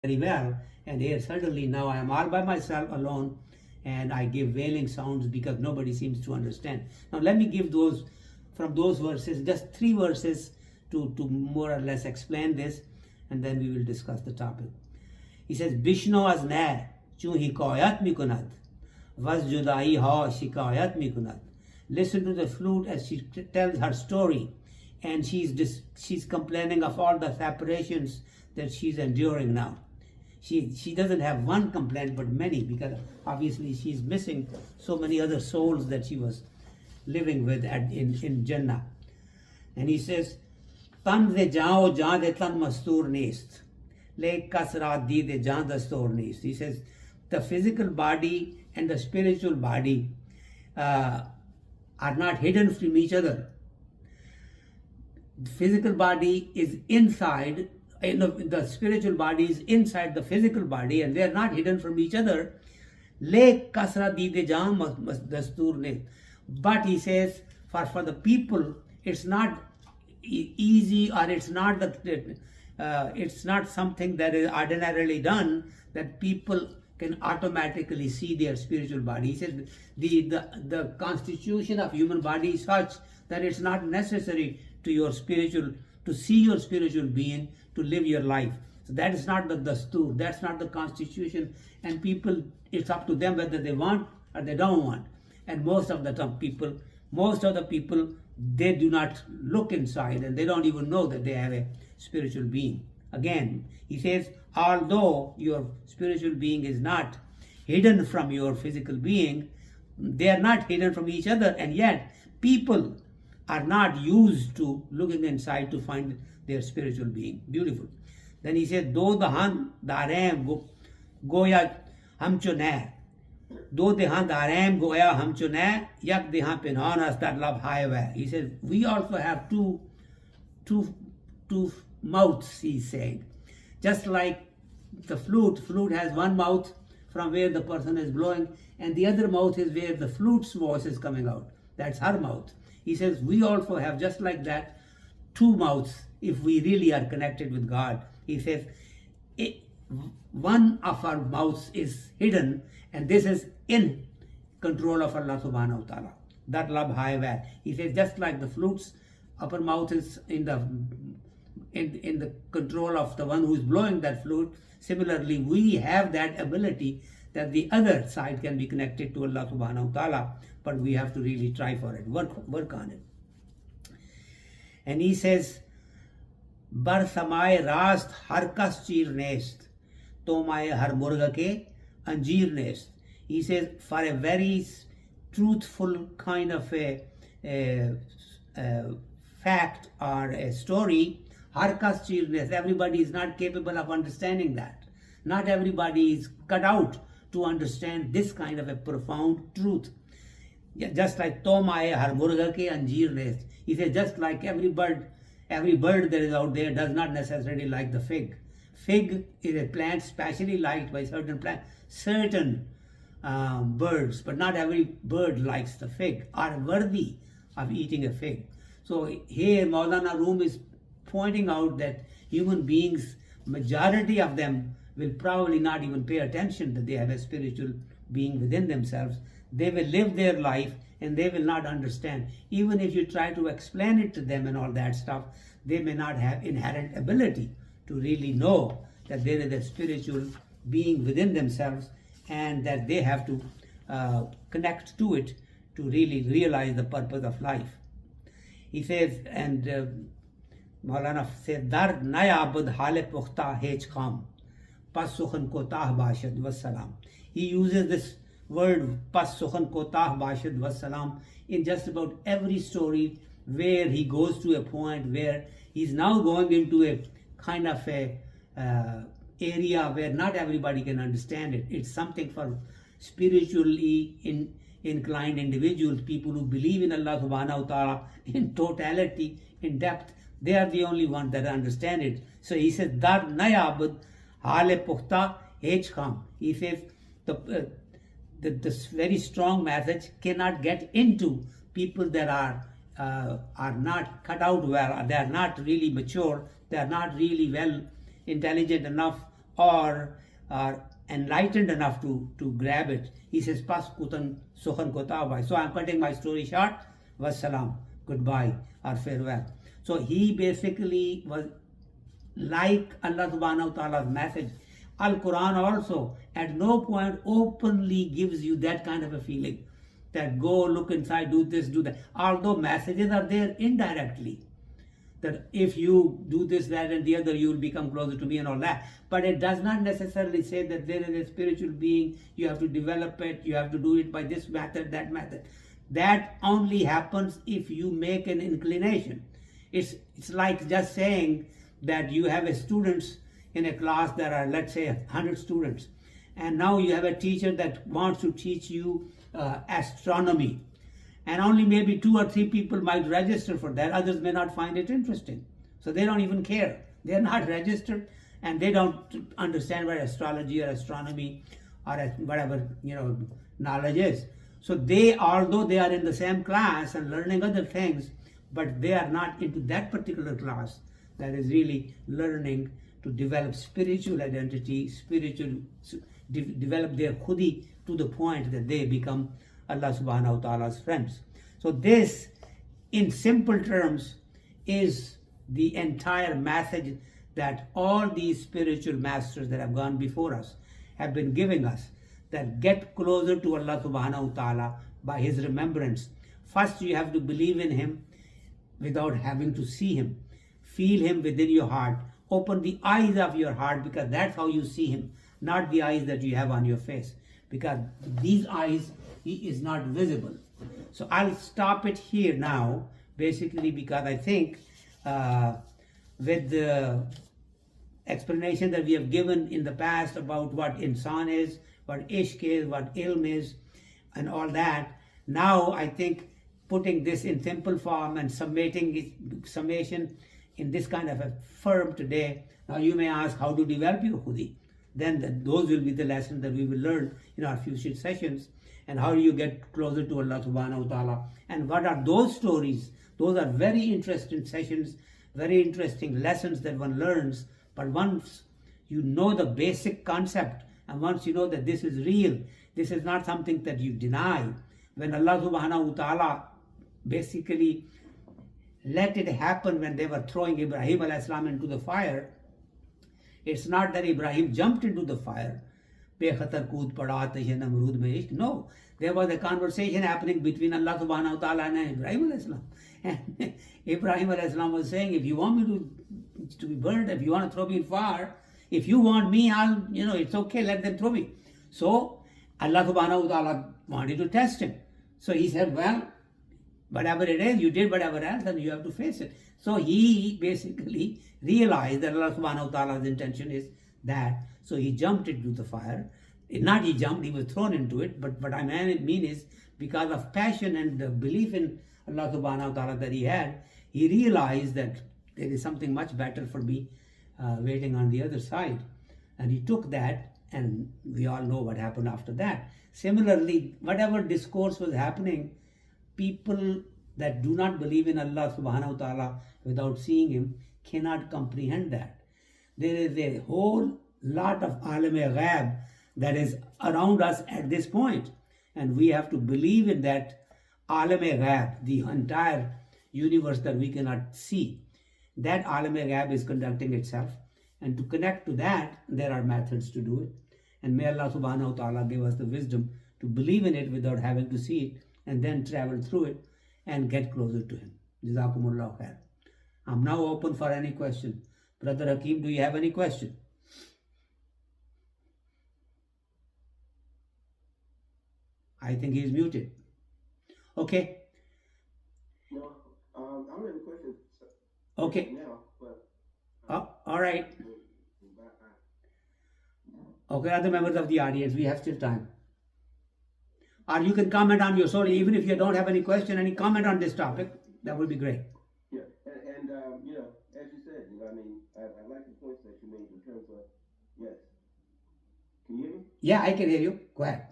very well, and here suddenly now I am all by myself alone, and I give wailing sounds because nobody seems to understand. Now let me give those, from those verses, just 3 verses to more or less explain this, and then we will discuss the topic. He says, Bishno az ne chu hikayat mikunad, was judaiha shikayat mikunad. Listen to the flute as she tells her story, and she's complaining of all the separations that she's enduring now. She doesn't have one complaint but many, because obviously she's missing so many other souls that she was living with in Jannah. And he says, Tan de jao jaan de tan mastur nest, le kasrat di de jaan dastur nest. He says the physical body and the spiritual body are not hidden from each other. The physical body is inside, the spiritual body is inside the physical body, and they are not hidden from each other. Le kasra dide jam dastur ne. But he says, for the people, it's not easy, or it's not something that is ordinarily done, that people can automatically see their spiritual body. He says the constitution of human body is such that it's not necessary to see your spiritual being to live your life. So that is not the dastur, that's not the constitution, and people, it's up to them whether they want or they don't want. And most of the people, they do not look inside, and they don't even know that they have a spiritual being. Again, he says, although your spiritual being is not hidden from your physical being, they are not hidden from each other, and yet people are not used to looking inside to find their spiritual being. Beautiful. Then he said, Do dahan darem goya ham chune. Do dehan darem goya ham chune. Yak dehan pinhanas that love highway. He says, we also have two mouths, he's saying. Just like the flute has one mouth from where the person is blowing, and the other mouth is where the flute's voice is coming out. That's her mouth. He says we also have, just like that, 2 mouths if we really are connected with God. He says one of our mouths is hidden, and this is in control of Allah subhanahu wa ta'ala. That love high. He says just like the flute's upper mouth is in the control of the one who is blowing that flute, similarly we have that ability that the other side can be connected to Allah subhanahu wa ta'ala, but we have to really try for it, work on it. And he says, Bar samaye rast har kas cheer nest, tomaye har murga ke anjeer nest. He says, for a very truthful kind of a fact or a story, har kas cheer nest, everybody is not capable of understanding that. Not everybody is cut out to understand this kind of a profound truth. Yeah, just like tomaye har murga ke anjeer nest. He says just like every bird that is out there does not necessarily like the fig. Fig is a plant specially liked by certain birds, but not every bird likes the fig, are worthy of eating a fig. So here Mevlana Rumi is pointing out that human beings, majority of them, will probably not even pay attention that they have a spiritual being within themselves. They will live their life and they will not understand. Even if you try to explain it to them and all that stuff, they may not have inherent ability to really know that there is a spiritual being within themselves, and that they have to connect to it to really realize the purpose of life. He says, and Mevlana said, Dar naya abud hale pukhta hech kham, pas sukhan ko tah bashad wassalam. He uses this word pas sukhan ko tah bashad wassalam in just about every story where he goes to a point where he's now going into a kind of a area where not everybody can understand it. It's something for spiritually inclined individuals, people who believe in Allah subhanahu wa ta'ala in totality, in depth. They are the only ones that understand it. So he says, Dar naya abud hale pukhta hech kham. He says this very strong message cannot get into people that are not cut out well, they are not really mature, they are not really well intelligent enough, or are enlightened enough to grab it. He says, Pas kutan sukhan kotabai. So I'm cutting my story short. Wassalam, goodbye or farewell. So he basically was like Allah subhanahu wa ta'ala's message. Al-Quran also at no point openly gives you that kind of a feeling that go look inside, do this, do that. Although messages are there indirectly, that if you do this, that and the other, you will become closer to me and all that. But it does not necessarily say that there is a spiritual being, you have to develop it, you have to do it by this method, that method. That only happens if you make an inclination. It's like just saying that you have students in a class, there are, let's say, 100 students, and now you have a teacher that wants to teach you astronomy, and only maybe 2 or 3 people might register for that. Others may not find it interesting, so they don't even care. They are not registered, and they don't understand what astrology or astronomy or whatever knowledge is. So they, although they are in the same class and learning other things, but they are not into that particular class that is really learning to develop spiritual identity, develop their khudi to the point that they become Allah subhanahu wa ta'ala's friends. So this, in simple terms, is the entire message that all these spiritual masters that have gone before us have been giving us, that get closer to Allah subhanahu wa ta'ala by His remembrance. First, you have to believe in Him without having to see Him. Feel Him within your heart. Open the eyes of your heart, because that's how you see Him, not the eyes that you have on your face. Because these eyes, He is not visible. So I'll stop it here now, basically because I think with the explanation that we have given in the past about what insan is, what ishq is, what ilm is, and all that, now I think putting this in simple form and summation in this kind of a form today, now you may ask how to develop your khudi. Then those will be the lessons that we will learn in our future sessions. And how do you get closer to Allah subhanahu wa ta'ala? And what are those stories? Those are very interesting sessions, very interesting lessons that one learns. But once you know the basic concept, and once you know that this is real, this is not something that you deny. When Allah subhanahu wa ta'ala basically let it happen when they were throwing Ibrahim alayhi salam into the fire, it's not that Ibrahim jumped into the fire. No, there was a conversation happening between Allah subhanahu wa ta'ala and Ibrahim alayhi salam. And Ibrahim alayhi salam was saying, if you want me to be burned, if you want to throw me in fire, if you want me, I'll, it's okay, let them throw me. So Allah subhanahu wa ta'ala wanted to test him. So he said, well, whatever it is, you did whatever else, and you have to face it. So he basically realized that Allah subhanahu wa ta'ala's intention is that. So he jumped into the fire. Not he jumped, he was thrown into it. But what I mean is, because of passion and the belief in Allah subhanahu wa ta'ala that he had, he realized that there is something much better for me waiting on the other side. And he took that, and we all know what happened after that. Similarly, whatever discourse was happening, people that do not believe in Allah subhanahu wa ta'ala without seeing Him cannot comprehend that. There is a whole lot of alam-e-ghaib that is around us at this point, and we have to believe in that alam-e-ghaib, the entire universe that we cannot see. That alam-e-ghaib is conducting itself, and to connect to that, there are methods to do it. And may Allah subhanahu wa ta'ala give us the wisdom to believe in it without having to see it, and then travel through it and get closer to Him. Jazakumullah khair. I'm now open for any question. Brother Hakeem, do you have any question? I think he is muted. Okay. No, I don't have a question. Okay. Now, but, all right. Okay, other members of the audience, we have still time. Or you can comment on your story, even if you don't have any question, any comment on this topic, that would be great. Yeah, and as you said, I like the points that you made in terms of, yes. Can you hear me? Yeah, I can hear you. Go ahead.